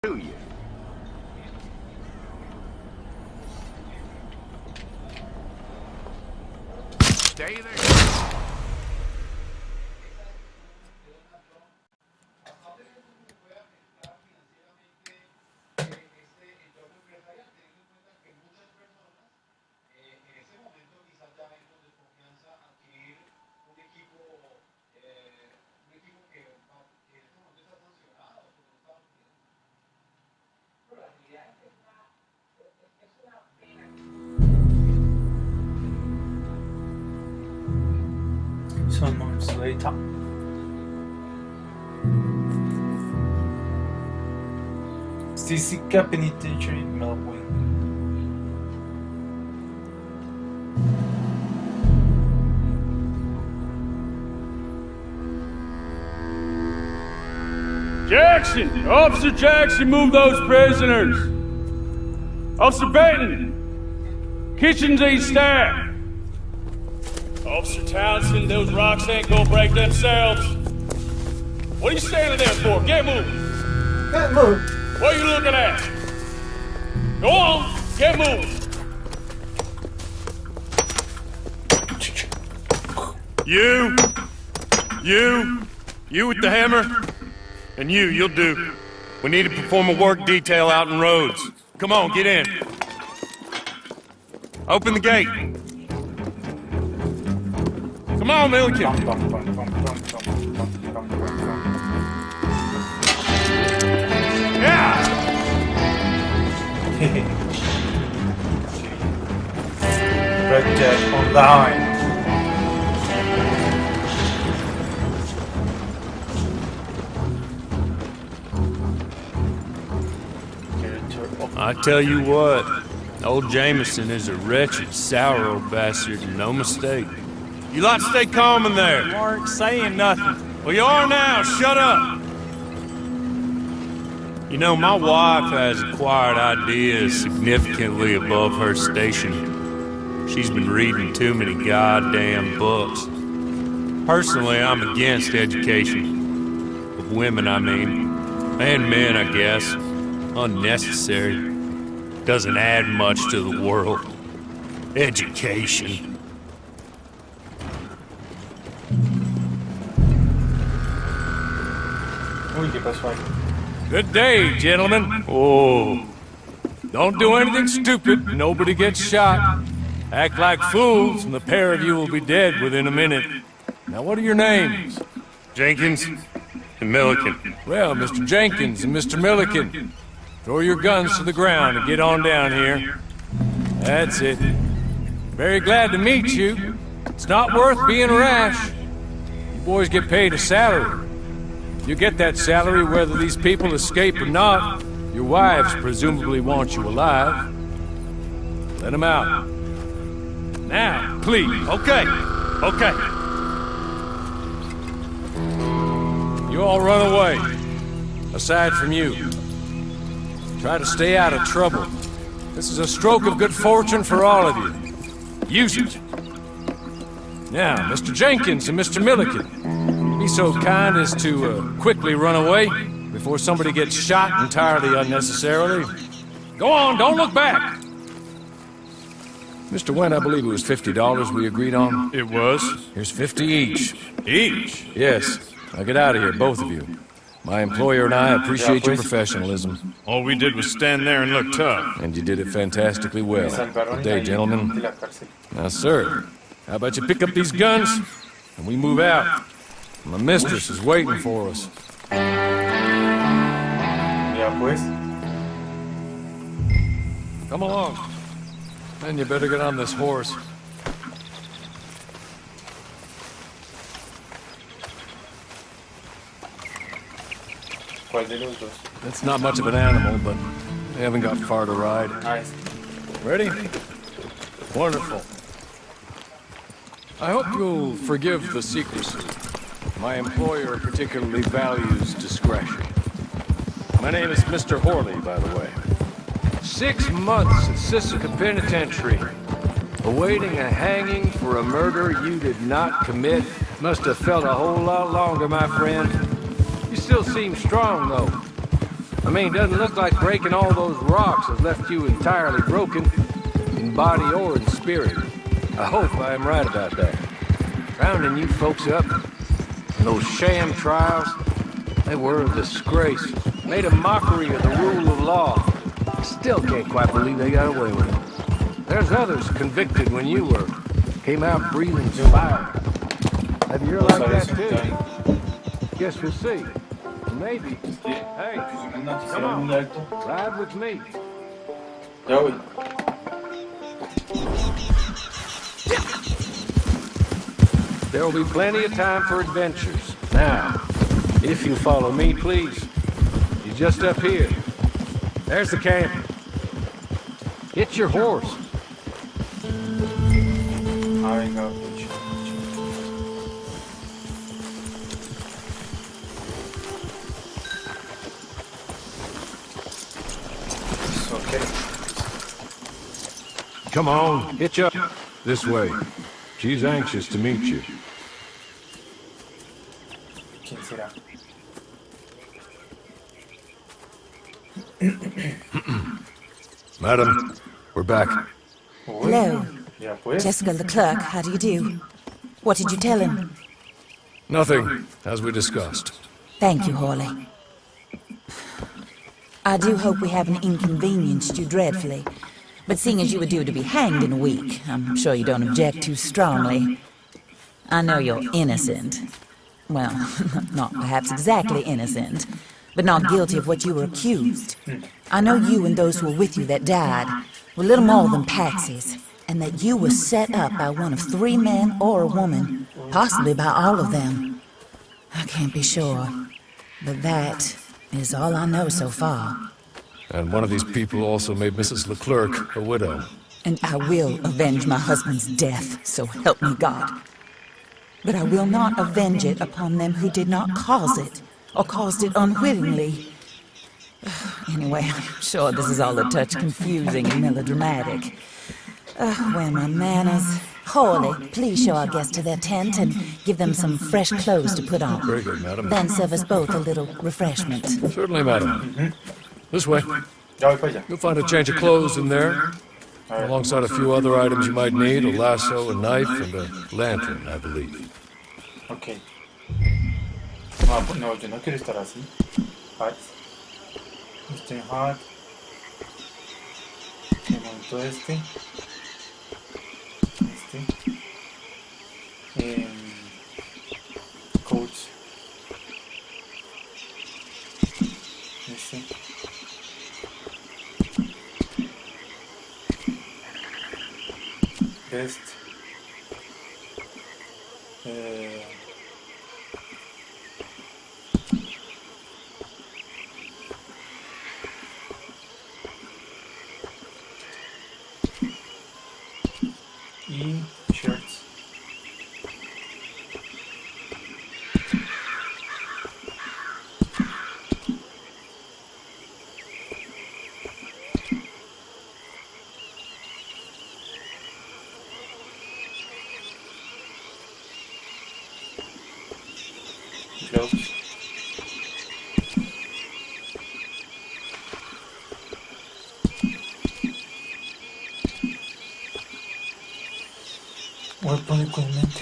to you. Stay there. Some months later. Sisika Penitentiary, Melbourne. Jackson! Officer Jackson, move those prisoners! Officer Benton! Kitchens East staff! Officer Townsend, those rocks ain't gonna break themselves. What are you standing there for? Get moving! Get moving! What are you looking at? Go on! Get moving! You with the hammer? And you'll do. We need to perform a work detail out in roads. Come on, get in. Open the gate. Come on, Milliken. Yeah! Red Jack online. I tell you what, old Jameson is a wretched, sour old bastard, and no mistake. You lot stay calm in there. You weren't saying nothing. Well, you are now. Shut up. You know, my wife has acquired ideas significantly above her station. She's been reading too many goddamn books. Personally, I'm against education. Of women, I mean. And men, I guess. Unnecessary. Doesn't add much to the world. Education. Uy, ¿qué pasó ahí? Good day, gentlemen. Oh. Don't do anything stupid. Nobody gets shot. Act like fools, and the pair of you will be dead within a minute. Now, what are your names? Jenkins and Milliken. Well, Mr. Jenkins and Mr. Milliken, throw your guns to the ground and get on down here. That's it. Very glad to meet you. It's not worth being rash. You boys get paid a salary. You get that salary whether these people escape or not. Your wives presumably want you alive. Let them out. Now, please. Okay. You all run away. Aside from you. Try to stay out of trouble. This is a stroke of good fortune for all of you. Use it. Now, Mr. Jenkins and Mr. Milliken, be so kind as to quickly run away before somebody gets shot entirely unnecessarily. Go on, don't look back. Mr. Wynn, I believe it was $50 we agreed on. It was? Here's 50 each. Each? Yes. Now get out of here, both of you. My employer and I appreciate your professionalism. All we did was stand there and look tough. And you did it fantastically well. Good day, gentlemen. Now, sir, how about you pick up these guns and we move out? My mistress is waiting for us. Ya pues. Come along. And you better get on this horse. ¿Cuál de los dos? It's not much of an animal, but they haven't got far to ride. Nice. Ready? Wonderful. I hope you'll forgive the secrecy. My employer particularly values discretion. My name is Mr. Horley, by the way. 6 months at Sisika Penitentiary, awaiting a hanging for a murder you did not commit. Must have felt a whole lot longer, my friend. You still seem strong, though. I mean, doesn't look like breaking all those rocks has left you entirely broken, in body or in spirit. I hope I am right about that. Rounding you folks up, and those sham trials, they were a disgrace. Made a mockery of the rule of law. I still can't quite believe they got away with it. There's others convicted when you were. Came out breathing fire. Maybe you're like that too. Guess we'll see. Maybe. Hey, come on. Ride with me. Ya voy. There will be plenty of time for adventures. Now, if you follow me, please. You're just up here. There's the camp. Get your horse. Ah, venga, pucha. Okay. Come on, hitch up. This way. She's anxious to meet you. ¿Quién será? Madam, we're back. Hello. Ya pues. Jessica the clerk, how do you do? What did you tell him? Nothing, as we discussed. Thank you, Hawley. I do hope we haven't inconvenienced you dreadfully. But seeing as you were due to be hanged in a week, I'm sure you don't object too strongly. I know you're innocent. Well, not perhaps exactly innocent, but not guilty of what you were accused. I know you and those who were with you that died were little more than patsies, and that you were set up by one of 3 men or a woman, possibly by all of them. I can't be sure, but that is all I know so far. And one of these people also made Mrs. Leclerc a widow. And I will avenge my husband's death, so help me God. But I will not avenge it upon them who did not cause it, or caused it unwittingly. Anyway, I'm sure this is all a touch confusing and melodramatic. Where are my manners? Hawley, please show our guests to their tent and give them some fresh clothes to put on. Very good, madam. Then serve us both a little refreshment. Certainly, madam. This way. Ya voy para allá. You'll find a change of clothes in there, alongside a few other items you might need, a lasso, a knife, and a lantern, I believe. Ok. No, yo no quiero estar así. Hot. Estoy hot. Me monto este. Coats. Este. Vest. Y shirts. Gloves. Weapon equipment.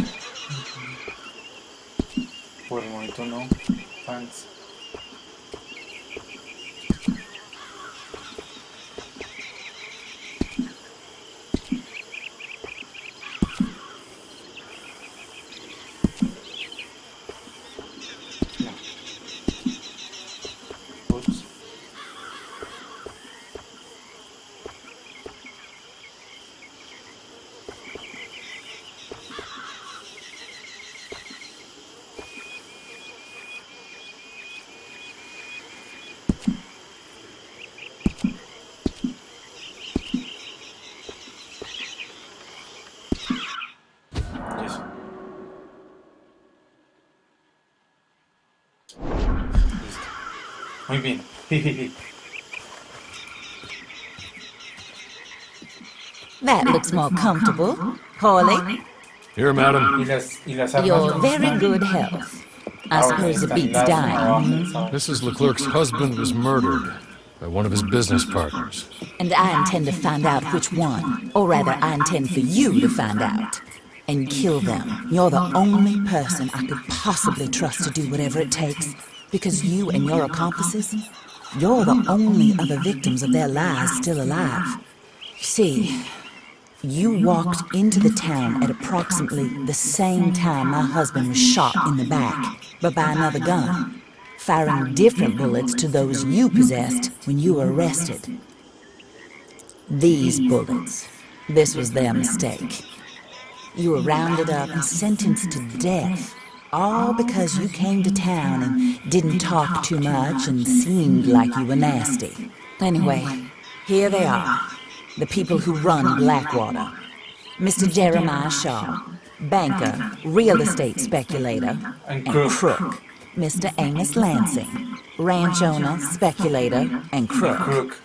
Por el momento no. Pants. No. Boots. Eso. Listo. Muy bien. That looks more comfortable. Hawley, Here, madam. Y las armas. your ¿cómo very están? good health. I suppose it beats dying. Mrs. Leclerc's husband was murdered by one of his business partners. And I intend to find out which one. Or rather, I intend for you to find out. And kill them. You're the only person I could possibly trust to do whatever it takes. Because you and your accomplices, you're the only other victims of their lies still alive. See, you walked into the town at approximately the same time my husband was shot in the back, but by another gun, firing different bullets to those you possessed when you were arrested. These bullets, this was their mistake. You were rounded up and sentenced to death, all because you came to town and didn't talk too much and seemed like you were nasty. Anyway, here they are. The people who run Blackwater. Mr. Jeremiah Shaw, banker, real estate speculator, and crook. Mr. Amos Lansing, ranch owner, speculator, and crook.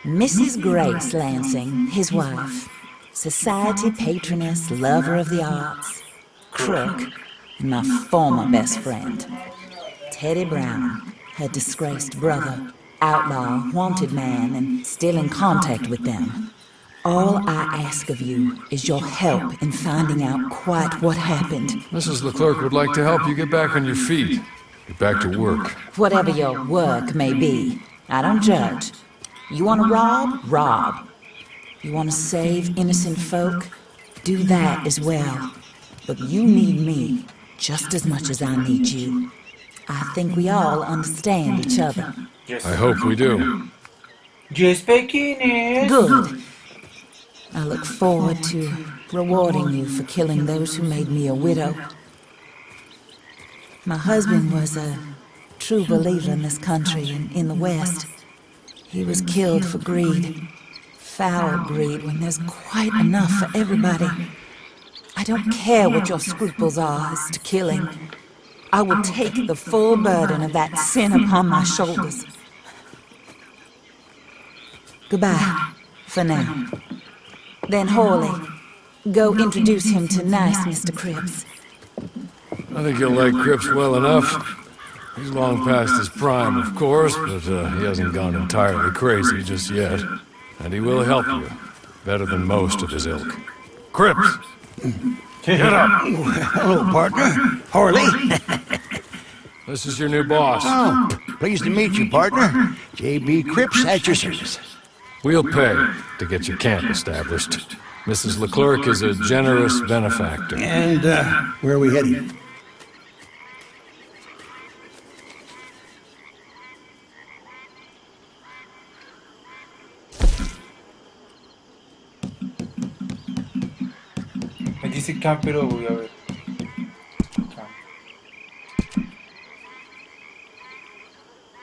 Mrs. Grace Lansing, his wife, society patroness, lover of the arts, crook, and my former best friend, Teddy Brown, her disgraced brother. Outlaw, wanted man, and still in contact with them. All I ask of you is your help in finding out quite what happened. Mrs. Leclerc would like to help you get back on your feet. Get back to work. Whatever your work may be, I don't judge. You want to rob? Rob. You want to save innocent folk? Do that as well. But you need me just as much as I need you. I think we all understand each other. Yes. I hope we do. You speak English. Good. I look forward to rewarding you for killing those who made me a widow. My husband was a true believer in this country and in the West. He was killed for greed. Foul greed when there's quite enough for everybody. I don't care what your scruples are as to killing. I will take the full burden of that sin upon my shoulders. Goodbye, for now. Then Hawley, go introduce him to nice Mr. Cripps. I think you'll like Cripps well enough. He's long past his prime, of course, but he hasn't gone entirely crazy just yet. And he will help you, better than most of his ilk. Cripps! Get up! Hello, partner. Harley. This is your new boss. Oh, pleased to meet you, partner. J.B. Cripps at your service. We'll pay to get your camp established. Mrs. Leclerc is a generous benefactor. And, where are we heading? Me dice camp, pero voy a ver. Camp.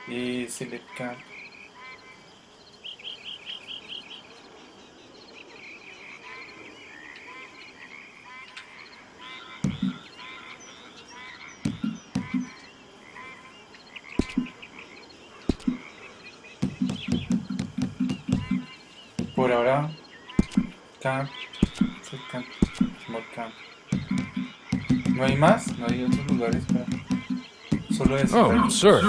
Y select camp. Por ahora, camp, set camp, small camp. ¿No hay más? ¿No hay otros lugares para...? Solo eso. Oh, sir.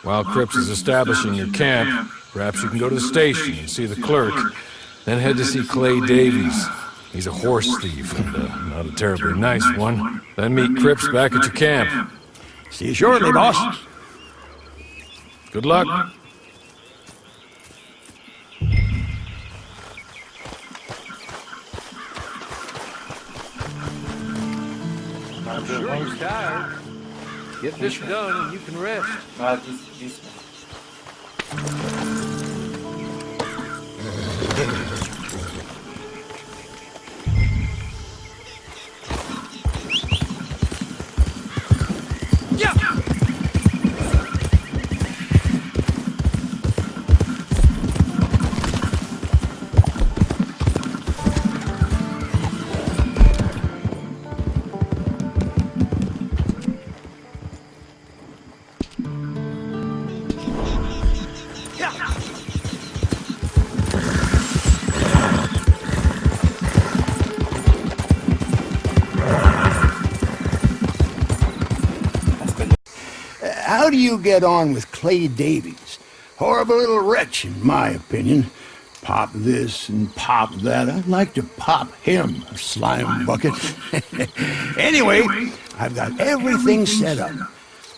While Cripps is establishing your camp, perhaps you can go to the station and see the clerk, then head to see Clay Davies. He's a horse thief, and not a terribly nice one. Then meet Cripps back at your camp. See you shortly, boss. Good luck. Sure, He's tired. Get this done and you can rest. This one. how do you get on with Clay Davies? Horrible little wretch, in my opinion. Pop this and pop that. I'd like to pop him, a slime bucket. Anyway, I've got everything set up.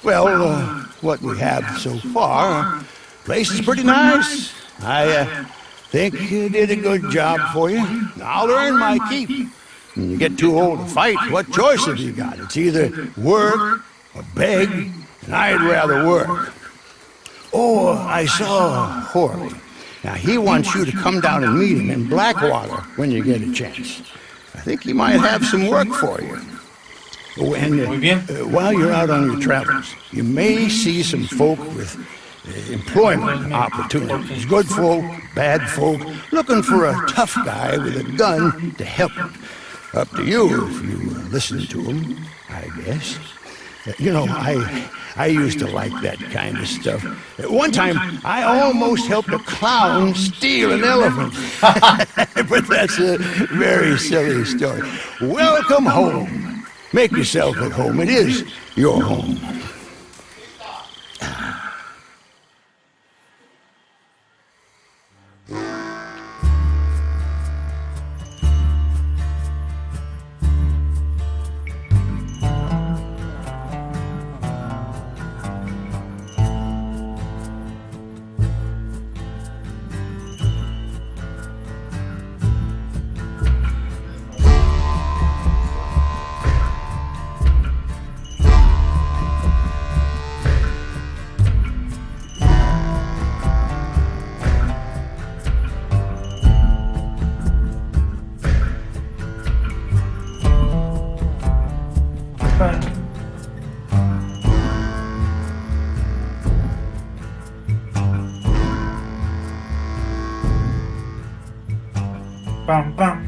Well, what we have so far, place is pretty nice. I think you did a good job for you. I'll earn my keep. When you get too old to fight, what choice have you got? It's either work or beg, and I'd rather work. Oh, I saw Horley. Now, he wants you to come down and meet him in Blackwater when you get a chance. I think he might have some work for you. Oh, and while you're out on your travels, you may see some folk with employment opportunities. Good folk, bad folk, looking for a tough guy with a gun to help them. Up to you if you listen to him, I guess. You know, I used to like that kind of stuff. One time, I almost helped a clown steal an elephant. But that's a very silly story. Welcome home. Make yourself at home. It is your home. Pam, pam.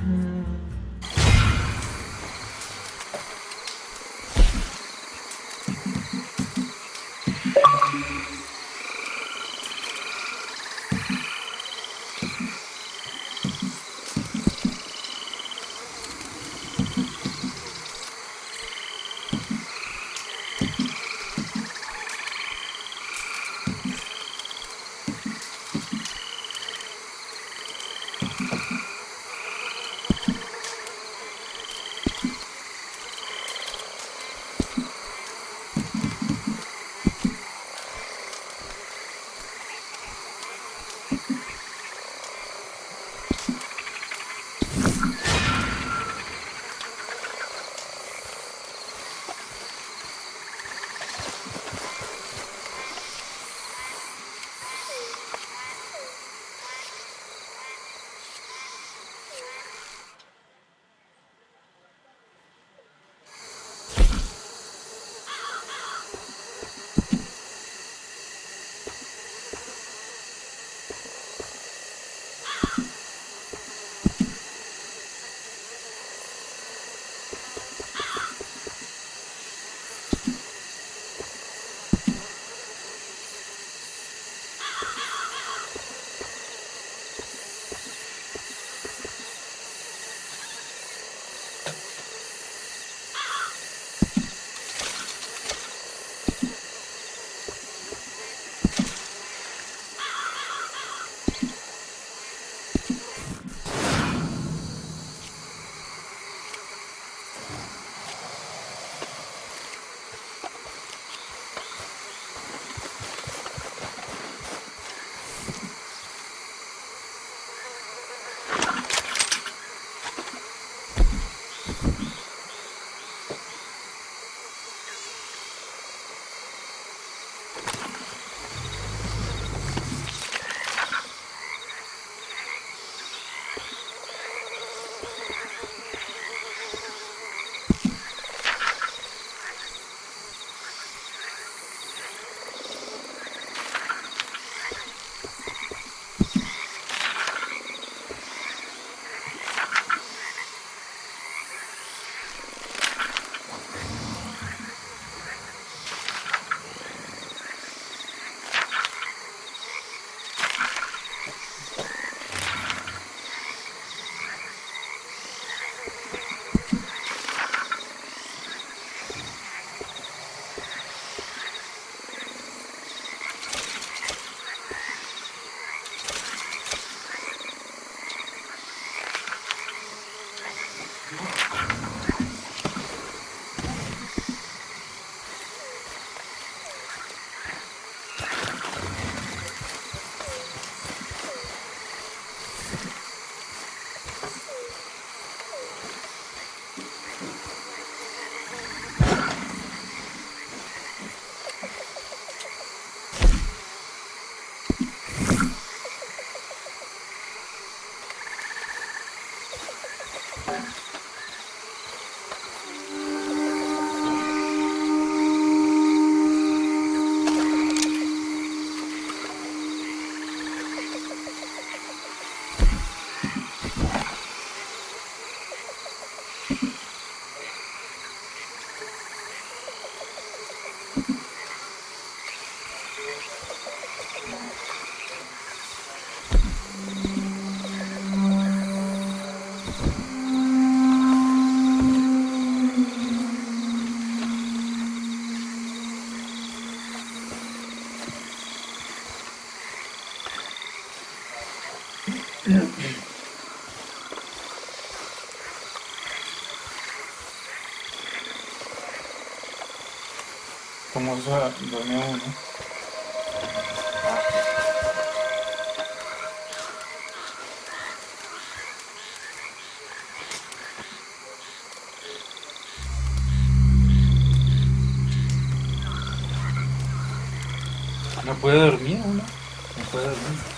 ¿Cómo se duerme uno? ¿No puede dormir uno? No puede dormir.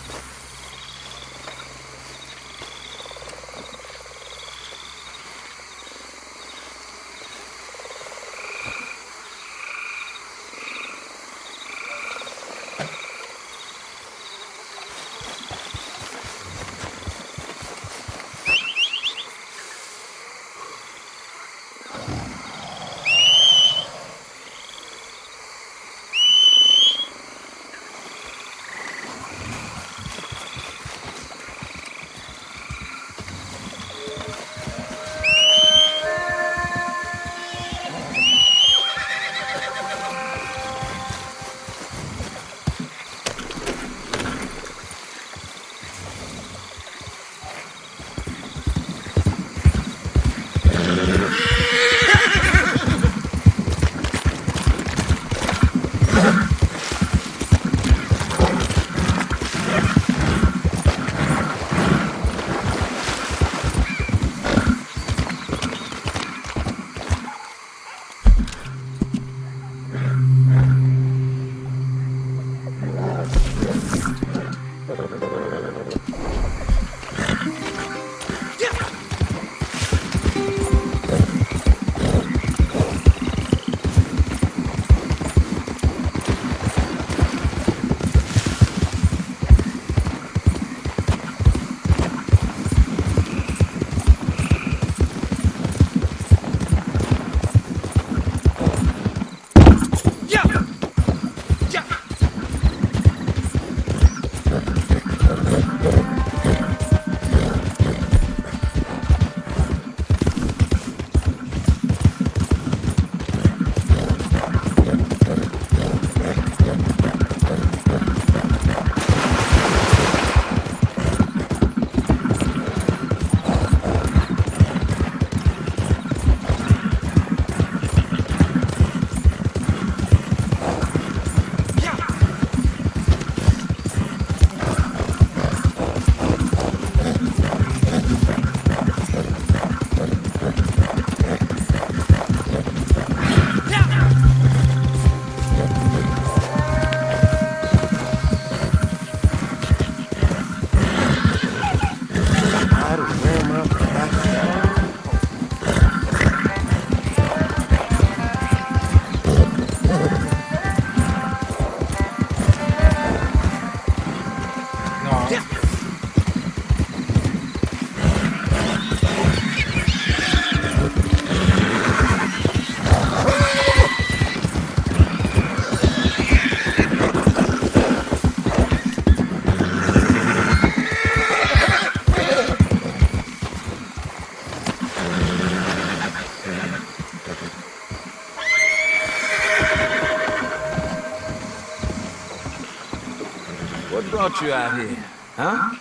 What brought you out here, huh?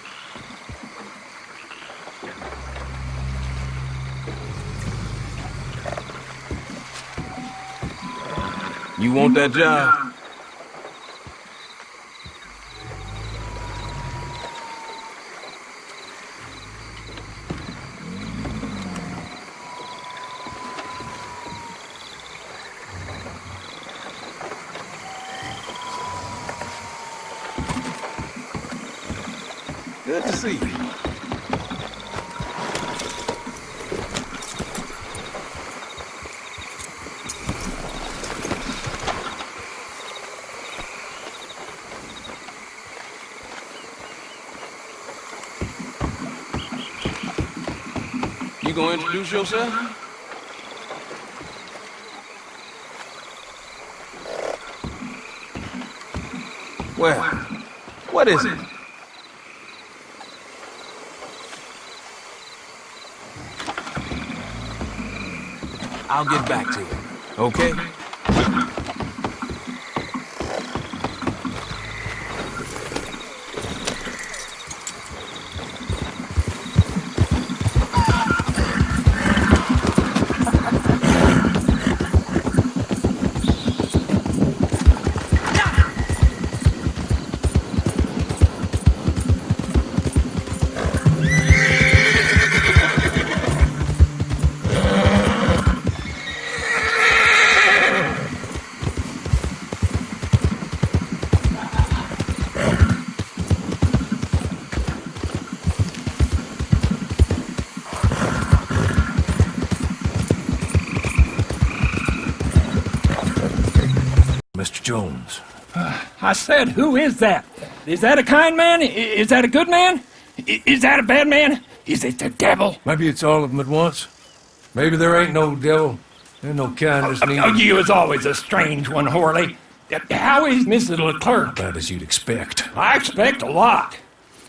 You want that job? Good to see you. You gonna introduce yourself? Well, what is it? I'll get back to it, okay? Jones. I said, who is that? Is that a kind man? Is that a good man? Is that a bad man? Is it the devil? Maybe it's all of them at once. Maybe there ain't no devil. There's no kindness neither. Oh, you was always a strange one, Horley. How is Mrs. Leclerc? About as you'd expect. I expect a lot.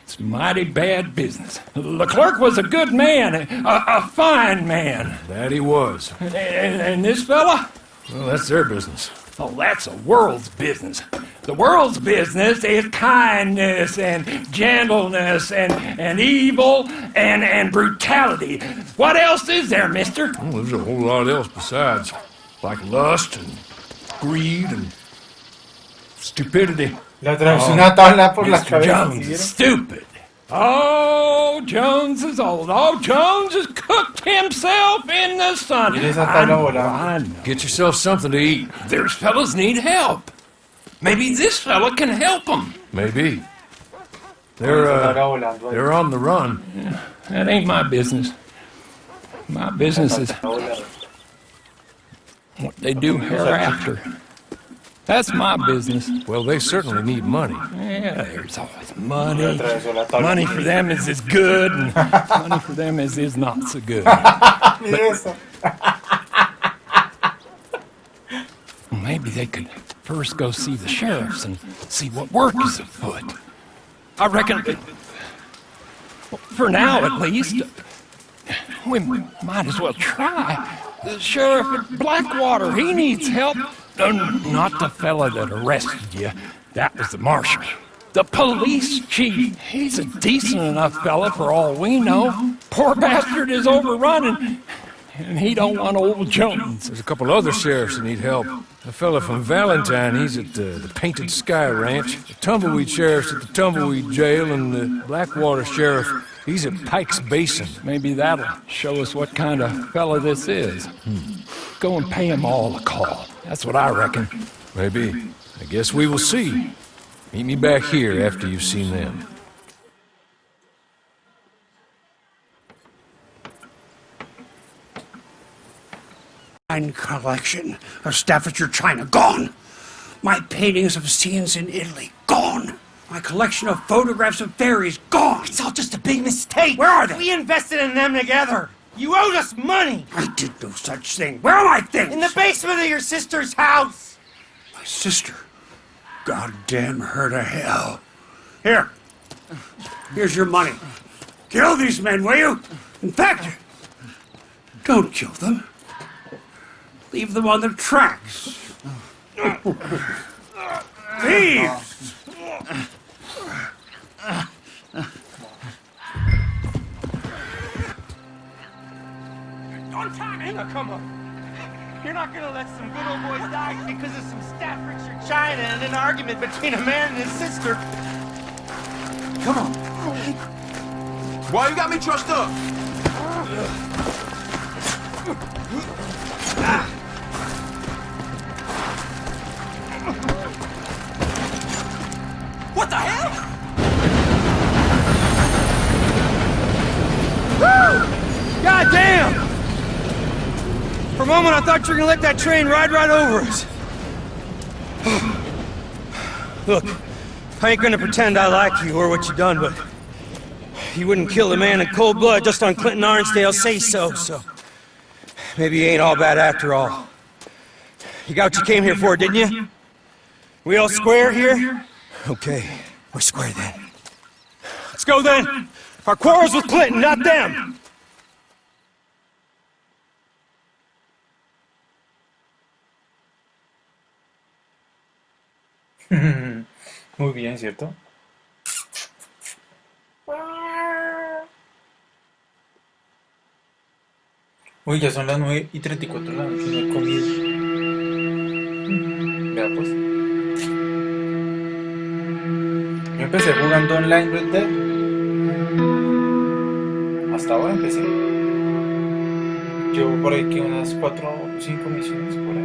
It's mighty bad business. Leclerc was a good man, a fine man. That he was. And this fella? Well, that's their business. Oh, that's the world's business. The world's business is kindness and gentleness and evil and brutality. What else is there, mister? Well, there's a whole lot else besides. Like lust and greed and stupidity. Le atravesó una tabla por la Mr. cabeza. Jones ¿Sí is vieron? stupid. Oh, Jones is old. Oh, Jones has cooked himself in the sun. Mira esa tabla volando. I know. Get yourself something to eat. There's fellas need help. Maybe this fella can help them. Maybe. Esa tabla volando ahí. They're on the run. That ain't my business. My business is what they do hereafter. That's my business. Well, they certainly need money. Yeah, there's always money. Le atravesó la tabla. Money for them is good, and money for them is not so good. Mira eso. Maybe they could first go see the sheriffs and see what work is afoot. I reckon, for now at least, we might as well try. The sheriff at Blackwater, he needs help. Not the fella that arrested you. That was the marshal. The police chief, he's a decent enough fella for all we know. Poor bastard is overrun, and he don't want old Jones. There's a couple other sheriffs that need help. A fella from Valentine, he's at the Painted Sky Ranch. The Tumbleweed sheriff's at the Tumbleweed Jail, and the Blackwater sheriff, he's at Pike's Basin. Maybe that'll show us what kind of fella this is. Go and pay them all a call. That's what I reckon. Maybe. I guess we will see. Meet me back here after you've seen them. Fine collection of Staffordshire china gone. My paintings of scenes in Italy gone. My collection of photographs of fairies gone. It's all just a big mistake. Where are they? We invested in them together. You owed us money. I did no such thing. Where are my things? In the basement of your sister's house. My sister. Goddamn her to hell. Here. Here's your money. Kill these men, will you? In fact, don't kill them. Leave them on their tracks. Thieves! On time, Anna, come on. You're not gonna let some good old boys die because of some Staffordshire china and an argument between a man and his sister. Come on. Why you got me trussed up? What the hell? Woo! God damn! For a moment, I thought you were gonna let that train ride right over us. Look, I ain't gonna pretend I like you or what you done, but you wouldn't kill a man in cold blood just on Clinton Arnsdale's say-so, so maybe you ain't all bad after all. You got what you came here for, didn't you? We all square here? Okay, we're square then. Let's go then. Our quarrel's with Clinton, not them. Muy bien, ¿cierto? Uy, ya son las 9:34 de la noche, no he comido. Vea pues. Yo empecé jugando online Red Dead. Hasta ahora empecé. Llevo por ahí que unas 4 o 5 misiones por ahí.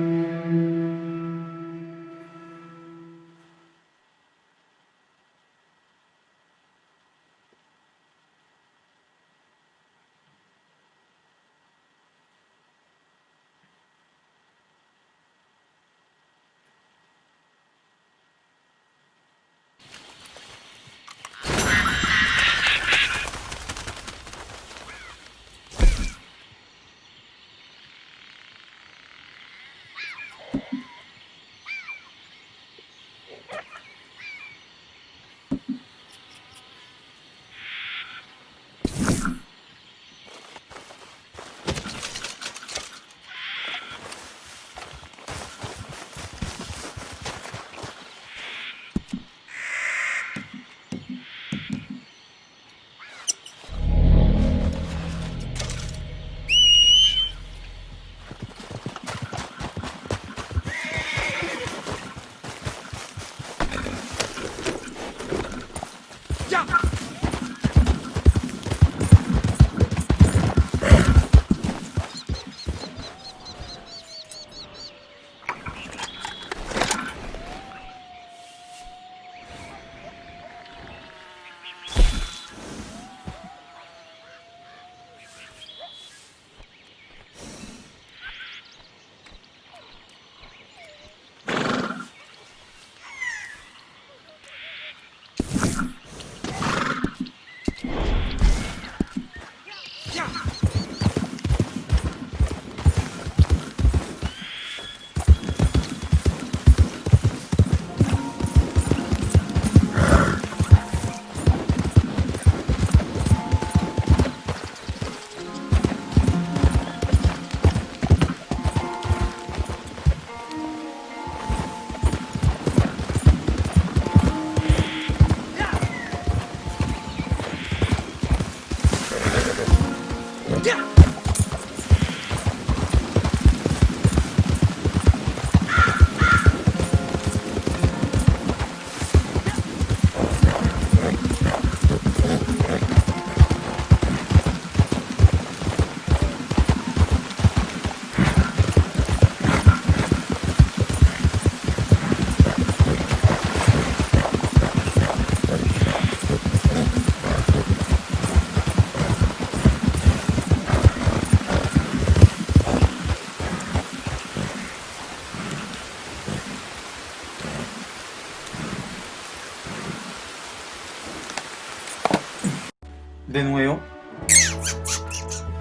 De nuevo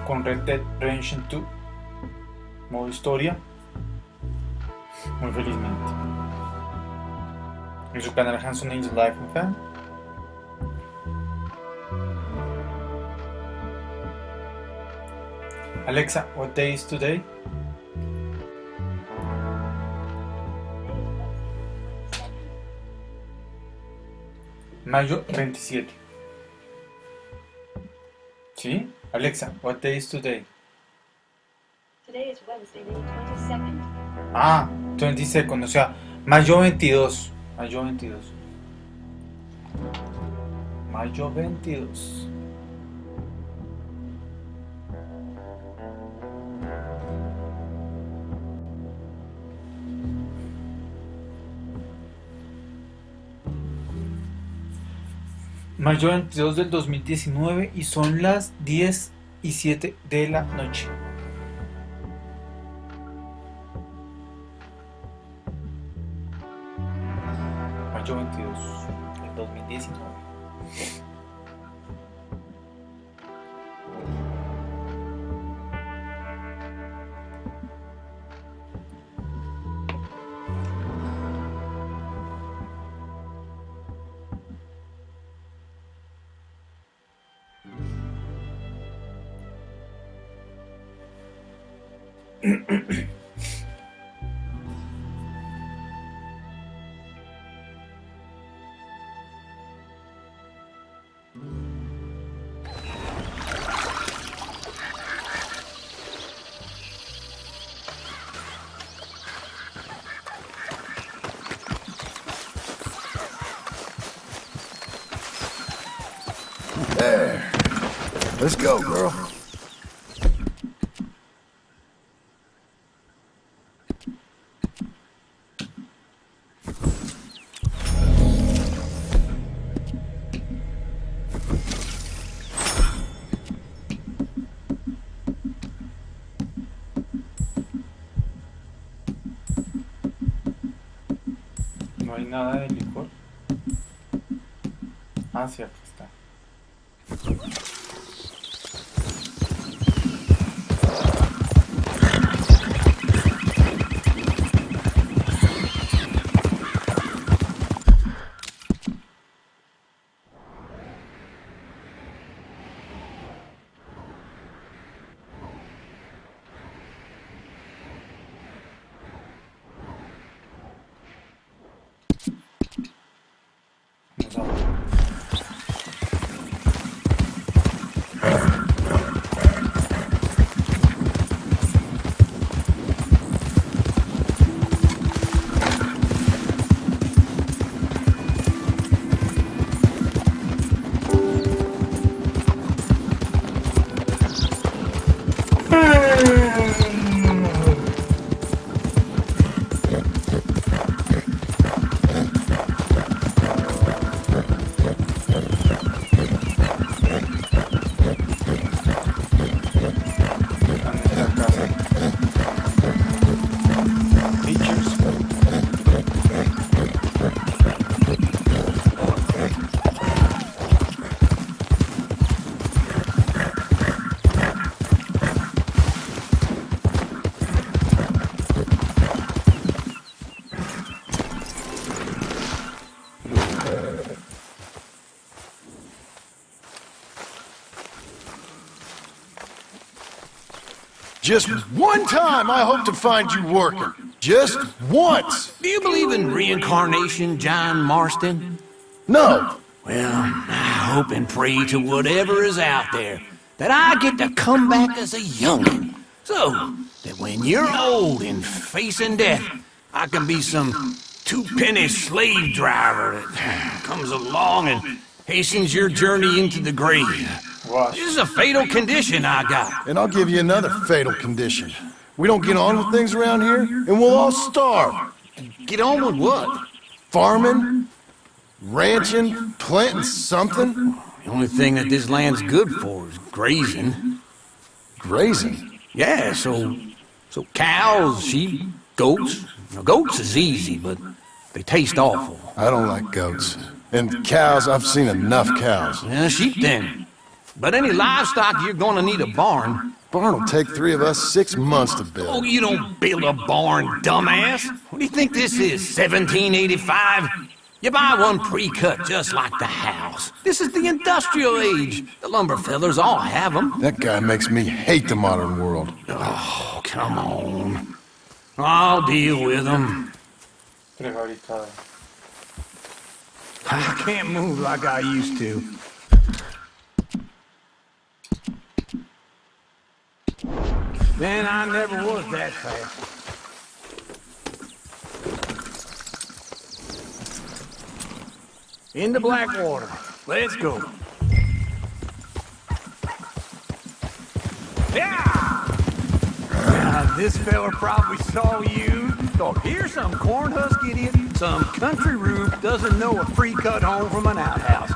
con Red Dead Redemption 2 modo historia, muy felizmente, en su canal Hanson Angel Life and Fan. Alexa, what day is today? Mayo 27. ¿Sí? Alexa, what day is today? Today is Wednesday, the 22nd. Ah, 22nd, o sea, mayo 22. Mayo 22. Mayo 22. Mayo 22 del 2019 y son las 10:07 de la noche. Mayo 22 del 2019. There. Let's go, girl. No hay nada de licor. Ah, sí, aquí está. Vamos a ver. Just one time I hope to find you working. Just once. Do you believe in reincarnation, John Marston? No. Well, I hope and pray to whatever is out there that I get to come back as a youngin'. So that when you're old and facing death, I can be some two-penny slave driver that comes along and hastens your journey into the grave. Wow. This is a fatal condition I got. And I'll give you another fatal condition. We don't get on with things around here, and we'll all starve. Get on with what? Farming, ranching, planting something. The only thing that this land's good for is grazing. Grazing? Yeah, so cows, sheep, goats. Now, goats is easy, but they taste awful. I don't like goats. And cows, I've seen enough cows. Yeah, sheep then. But any livestock, you're gonna need a barn. Barn will take 3 of us 6 months to build. Oh, you don't build a barn, dumbass. What do you think this is, 1785? You buy one pre-cut just like the house. This is the industrial age. The lumber fellers all have them. That guy makes me hate the modern world. Oh, come on. I'll deal with them. Prefabricado. I can't move like I used to. Man, I never was that fast. Into Blackwater. Let's go. Yeah! This fella probably saw you. Thought, here's some corn-husk idiot, some country rube doesn't know a pre-cut home from an outhouse.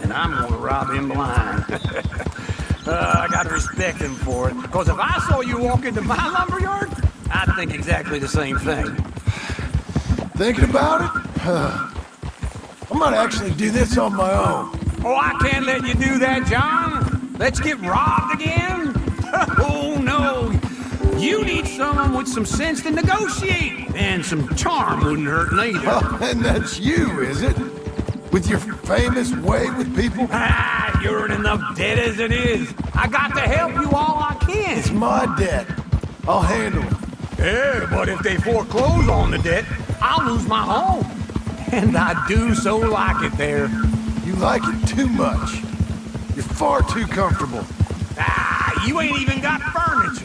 And I'm gonna rob him blind. I gotta respect him for it. Because if I saw you walk into my lumberyard, I'd think exactly the same thing. Thinking about it? I might actually do this on my own. Oh, I can't let you do that, John. Let's get robbed again? Oh, no. You need someone with some sense to negotiate. And some charm wouldn't hurt neither. Oh, and that's you, is it? With your famous way with people? Ah, you're in enough debt as it is. I got to help you all I can. It's my debt. I'll handle it. Yeah, but if they foreclose on the debt, I'll lose my home. And I do so like it there. You like it too much. You're far too comfortable. Ah, you ain't even got furniture.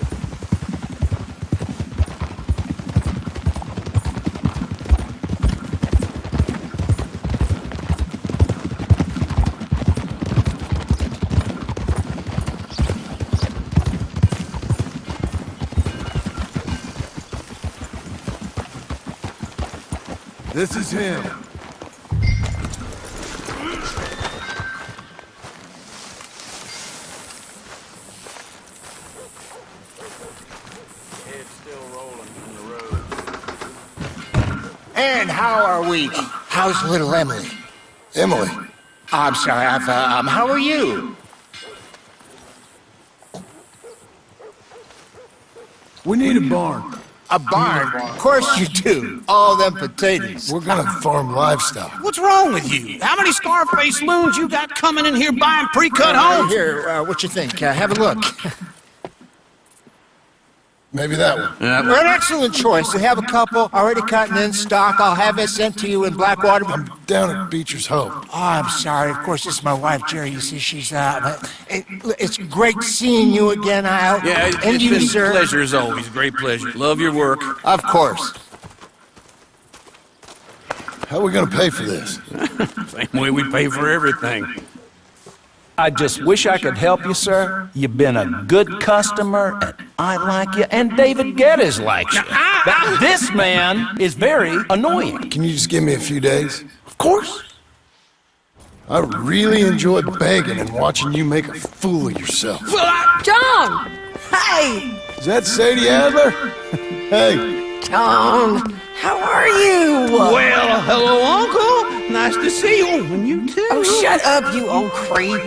This is him. It's still rolling from the road. And how are we? How's little Emily? Emily. I'm sorry, how are you? We need a barn. A barn? Of course you do. All them potatoes. We're gonna farm livestock. What's wrong with you? How many Scarface loons you got coming in here buying pre-cut homes? Here, what you think? Have a look. Maybe that one. We're an excellent choice. We have a couple already cut and in stock. I'll have it sent to you in Blackwater. I'm down at Beecher's Hope. Oh, I'm sorry. Of course, this is my wife, Jerry. You see, she's, it's great seeing you again, Al. Yeah, and it's you, been sir. a pleasure as always. Great pleasure. Love your work. Of course. How are we gonna pay for this? Same way we pay for everything. I just wish I could help you, sir. You've been a good customer, and I like you, and David Geddes likes you. But this man is very annoying. Can you just give me a few days? Of course. I really enjoy begging and watching you make a fool of yourself. John! Hey! Is that Sadie Adler? Hey. John, how are you? Well, hello, Uncle. Nice to see you. And you too. Oh, shut up, you old creep.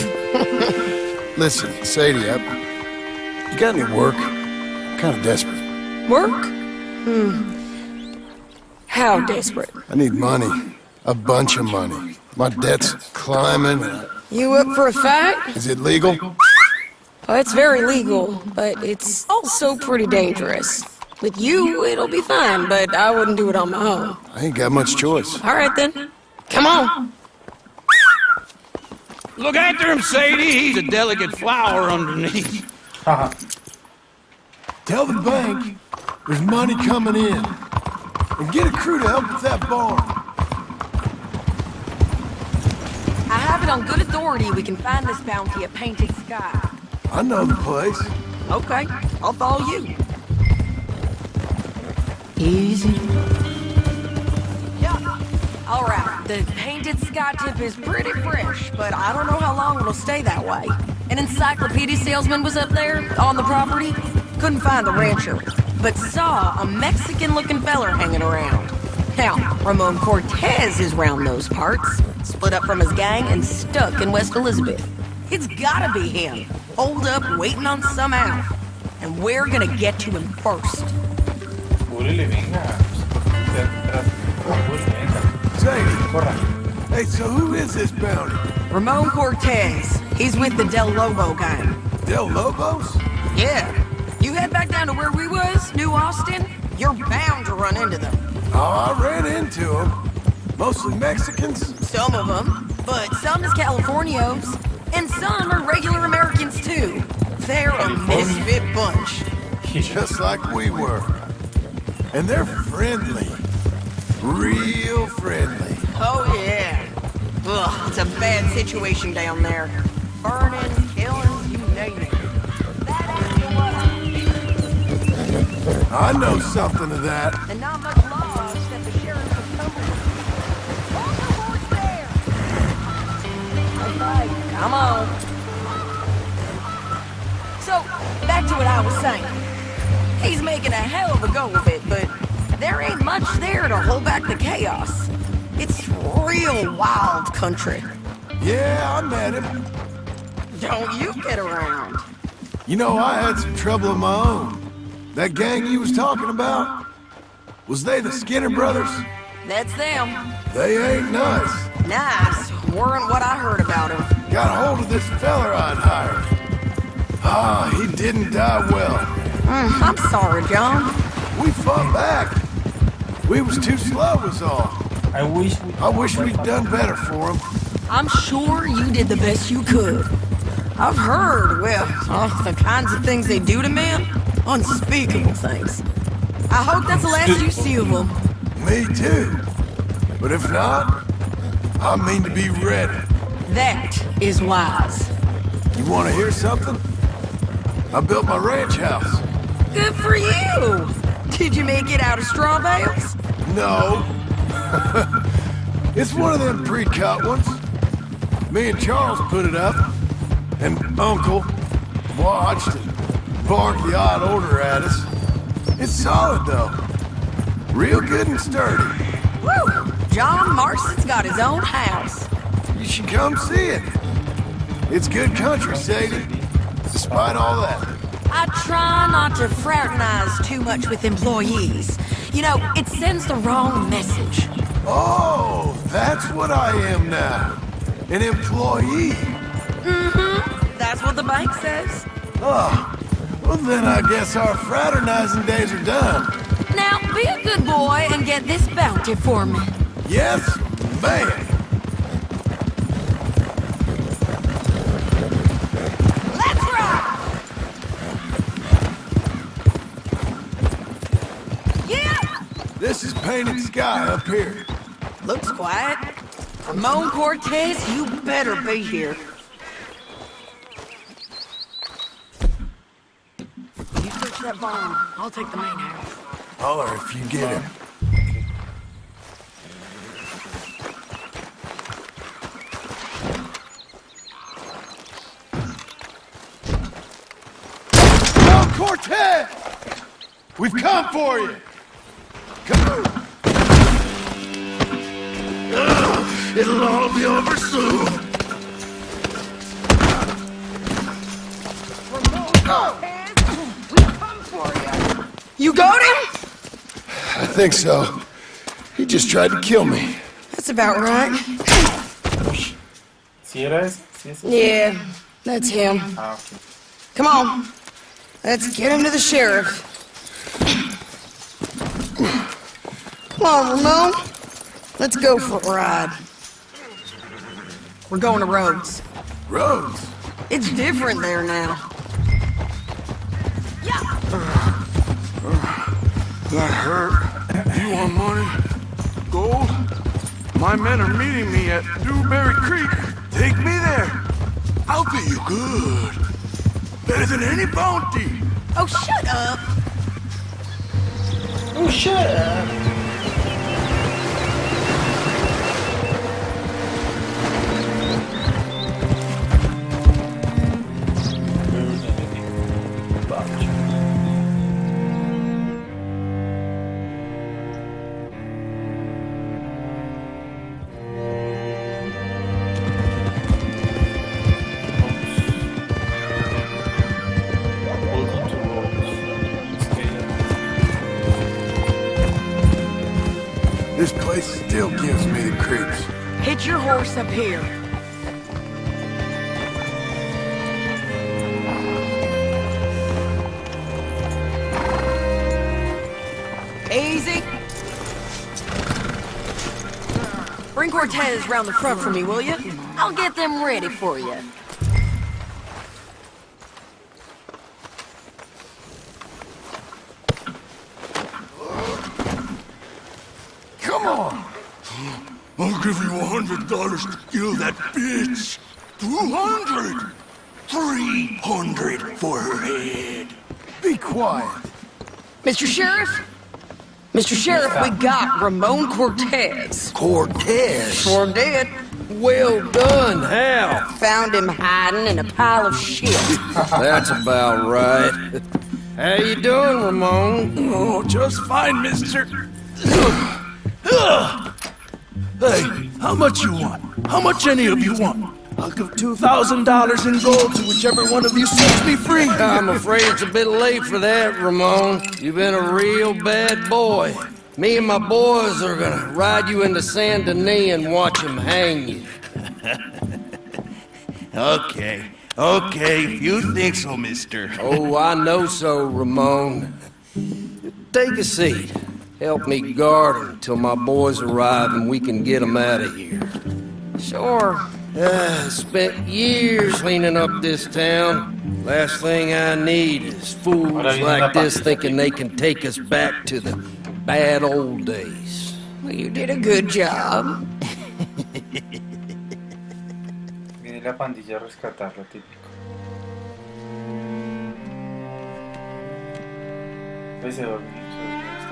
Listen, Sadie, you got any work? I'm kind of desperate. Work? How desperate? I need money. A bunch of money. My debt's climbing. You up for a fight? Is it legal? Oh, it's very legal, but it's also pretty dangerous. With you, it'll be fine, but I wouldn't do it on my own. I ain't got much choice. All right, then. Come on. Look after him, Sadie. He's a delicate flower underneath. Tell the bank there's money coming in. And get a crew to help with that barn. I have it on good authority we can find this bounty at Painted Sky. I know the place. Okay, I'll follow you. Easy. Yeah. All right, the Painted Sky tip is pretty fresh, but I don't know how long it'll stay that way. An encyclopedia salesman was up there on the property. Couldn't find the rancher, but saw a Mexican-looking feller hanging around. Now, Ramon Cortez is round those parts, split up from his gang and stuck in West Elizabeth. It's gotta be him, holed up waiting on some out. And we're gonna get to him first. Sadie. Hey, so who is this bounty? Ramon Cortez. He's with the Del Lobo gang. Del Lobos? Yeah. You head back down to where we was, New Austin, you're bound to run into them. Oh, I ran into them. Mostly Mexicans? Some of them, but some is Californios. And some are regular Americans, too. They're a misfit bunch. Just like we were. And they're friendly. Real friendly. Oh, yeah. Ugh, it's a bad situation down there. Burning, killing, you name it. I know something of that. And not much law except the sheriff of Cumberland. Hold the horse there! Okay, come on. So, back to what I was saying. He's making a hell of a go of it, but there ain't much there to hold back the chaos. It's real wild country. Yeah, I met him. Don't you get around. You know, I had some trouble of my own. That gang you was talking about? Was they the Skinner brothers? That's them. They ain't nice. Nice weren't what I heard about him. Got a hold of this feller I'd hired. Ah, he didn't die well. I'm sorry, John. We fought back. We was too slow was all. I wish we'd done better for him. I'm sure you did the best you could. I've heard, well, the kinds of things they do to men. Unspeakable things. I hope that's the last you see of them. Me too. But if not, I mean to be ready. That is wise. You want to hear something? I built my ranch house. Good for you. Did you make it out of straw bales? No. It's one of them pre-cut ones. Me and Charles put it up, and Uncle watched and barked the odd order at us. It's solid, though. Real good and sturdy. Woo! John Marston's got his own house. You should come see it. It's good country, Sadie. Despite all that. I try not to fraternize too much with employees. You know, it sends the wrong message. Oh, that's what I am now. An employee. Mm-hmm. That's what the bank says. Oh, well then I guess our fraternizing days are done. Now, be a good boy and get this bounty for me. Yes, ma'am. Let's ride! Yeah! This is Painted Sky up here. Looks quiet. Ramon Cortez, you better be here. You search that barn. I'll take the main house. Holler if you get him. Ramon Cortez! We've come for you! Come on! It'll all be over soon. You got him? I think so. He just tried to kill me. That's about right. Yeah, that's him. Come on. Let's get him to the sheriff. Come on, Ramon. Let's go for a ride. We're going to Rhodes. Roads. It's different there now. That hurt. You want money? Gold? My men are meeting me at Dewberry Creek. Take me there. I'll pay you good. Better than any bounty. Oh, shut up. Oh, shut up. This place still gives me the creeps. Hit your horse up here. Easy. Bring Cortez round the front for me, will you? I'll get them ready for you. Come on! I'll give you $100 to kill that bitch. 200! 300 for her head. Be quiet. Mr. Sheriff? Mr. Sheriff, we got Ramon Cortez. Cortez? Sure did. Well done, Hal. Found him hiding in a pile of shit. That's about right. How you doing, Ramon? Oh, just fine, mister. Hey, how much you want? How much any of you want? I'll give $2,000 in gold to whichever one of you sets me free. I'm afraid it's a bit late for that, Ramon. You've been a real bad boy. Me and my boys are gonna ride you into Saint Denis and watch him hang you. Okay, if you think so, mister. Oh, I know so, Ramon. Take a seat. Help me guard him till my boys arrive and we can get him out of here. Sure. Spent years cleaning up this town. Last thing I need is fools like this thinking they can take us back to the bad old days. Well, you did a good job. Viene la pandilla a rescatarlo, típico. Pues se dormía.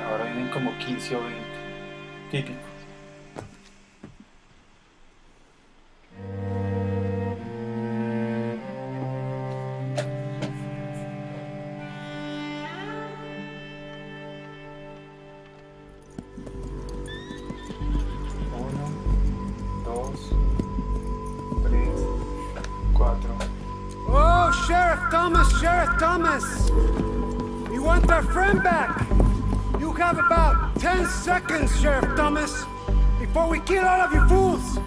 Ahora vienen como 15 o 20. Típico. Oh, Sheriff Thomas! We want our friend back! You have about 10 seconds, Sheriff Thomas, before we kill all of you fools!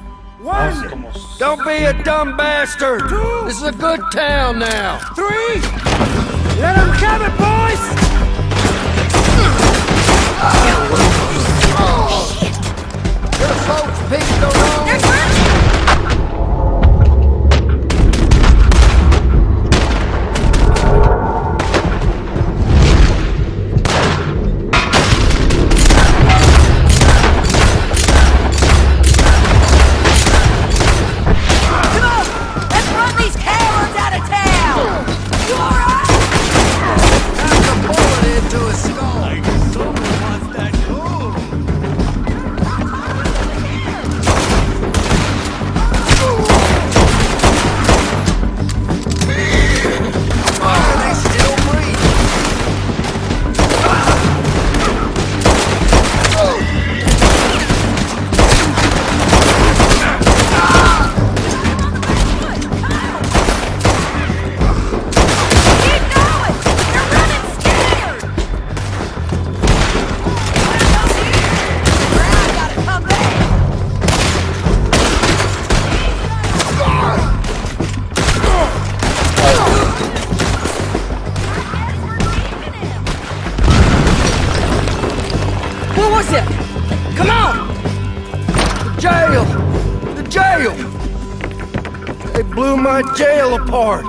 1! Don't be a dumb bastard! 2! This is a good town now! 3! Let them have it, boys! The folks picked the wrong... my jail apart.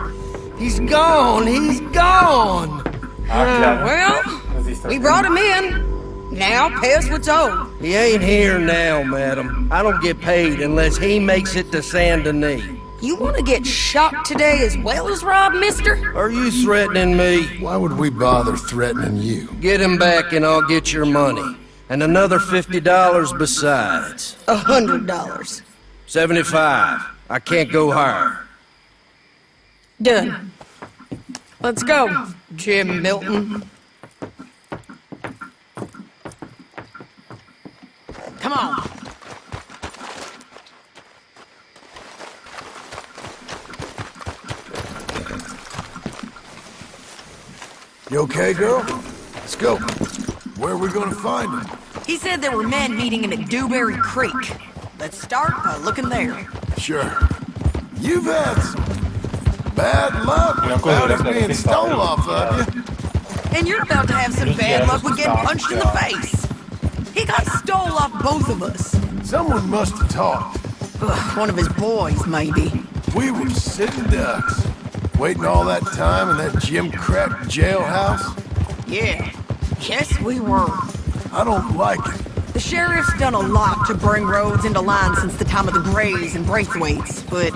He's gone. He's gone. Well, we brought him in. Now pay us what's owed. He ain't here now, madam. I don't get paid unless he makes it to Saint Denis. You want to get shot today as well as rob, mister? Are you threatening me? Why would we bother threatening you? Get him back and I'll get your money. And another $50 besides. $100. 75. I can't go higher. Done. Let's go, Jim Milton. Come on. You okay, girl? Let's go. Where are we gonna find him? He said there were men meeting him at Dewberry Creek. Let's start by looking there. Sure. You've had some bad luck with bounties being stole off of you. And you're about to have some bad luck with getting punched in the face. He got stole off both of us. Someone must have talked. One of his boys, maybe. We were sitting ducks, waiting all that time in that Jim Crack jailhouse. Yeah. Yes, we were. I don't like it. The sheriff's done a lot to bring roads into line since the time of the Grays and Braithwaites, but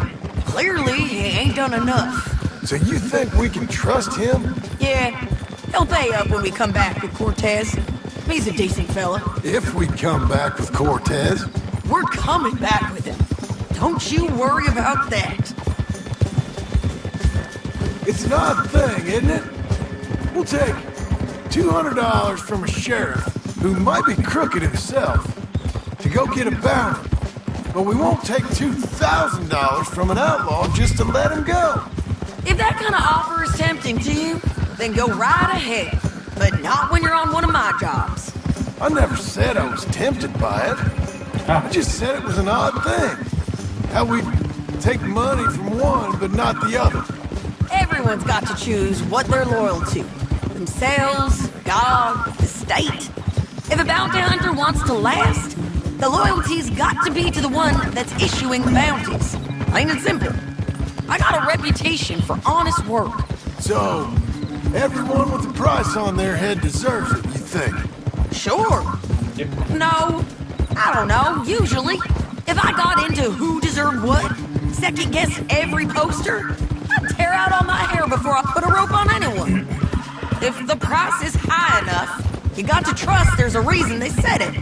clearly he ain't done enough. So you think we can trust him? Yeah, he'll pay up when we come back with Cortez. He's a decent fella. If we come back with Cortez. We're coming back with him. Don't you worry about that. It's an odd thing, isn't it? We'll take $200 from a sheriff who might be crooked himself to go get a bounty. But we won't take $2,000 from an outlaw just to let him go. If that kind of offer is tempting to you, then go right ahead. But not when you're on one of my jobs. I never said I was tempted by it. I just said it was an odd thing. How we take money from one but not the other. Everyone's got to choose what they're loyal to. Themselves, God, the state. If a bounty hunter wants to last, the loyalty's got to be to the one that's issuing the bounties. Plain and simple. I got a reputation for honest work. So, everyone with a price on their head deserves it, you think? Sure. No, I don't know, usually. If I got into who deserved what, second-guess every poster, I'd tear out all my hair before I put a rope on anyone. If the price is high enough, you got to trust there's a reason they said it.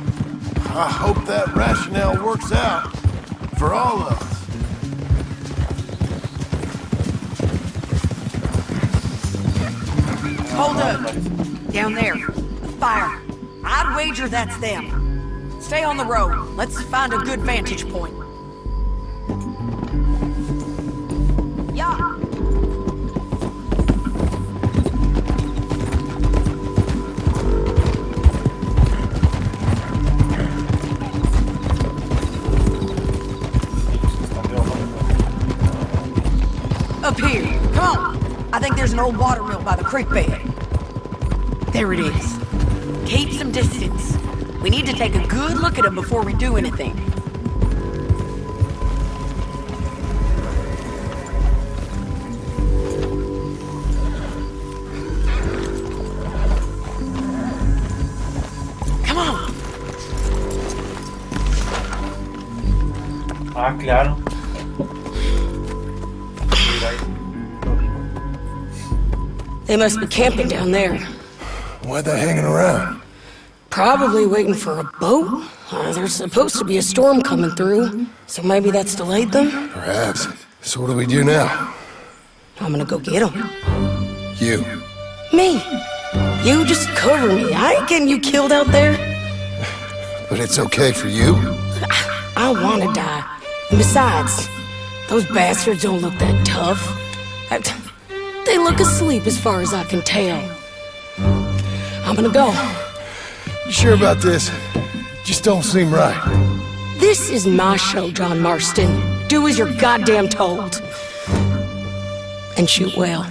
I hope that rationale works out for all of us. Hold up. Down there. A fire. I'd wager that's them. Stay on the road. Let's find a good vantage point. Yeah. Up here. Come on. I think there's an old watermill by the creek bed. There it is. Keep some distance. We need to take a good look at him before we do anything. Come on. Ah, claro. They must be camping down there. Why they hanging around? Probably waiting for a boat. There's supposed to be a storm coming through, so maybe that's delayed them? Perhaps. So what do we do now? I'm gonna go get them. You. Me. You just cover me. I ain't getting you killed out there. But it's okay for you? I wanna die. And besides, those bastards don't look that tough. They look asleep as far as I can tell. I'm gonna go. You sure about this? Just don't seem right. This is my show, John Marston. Do as you're goddamn told. And shoot well.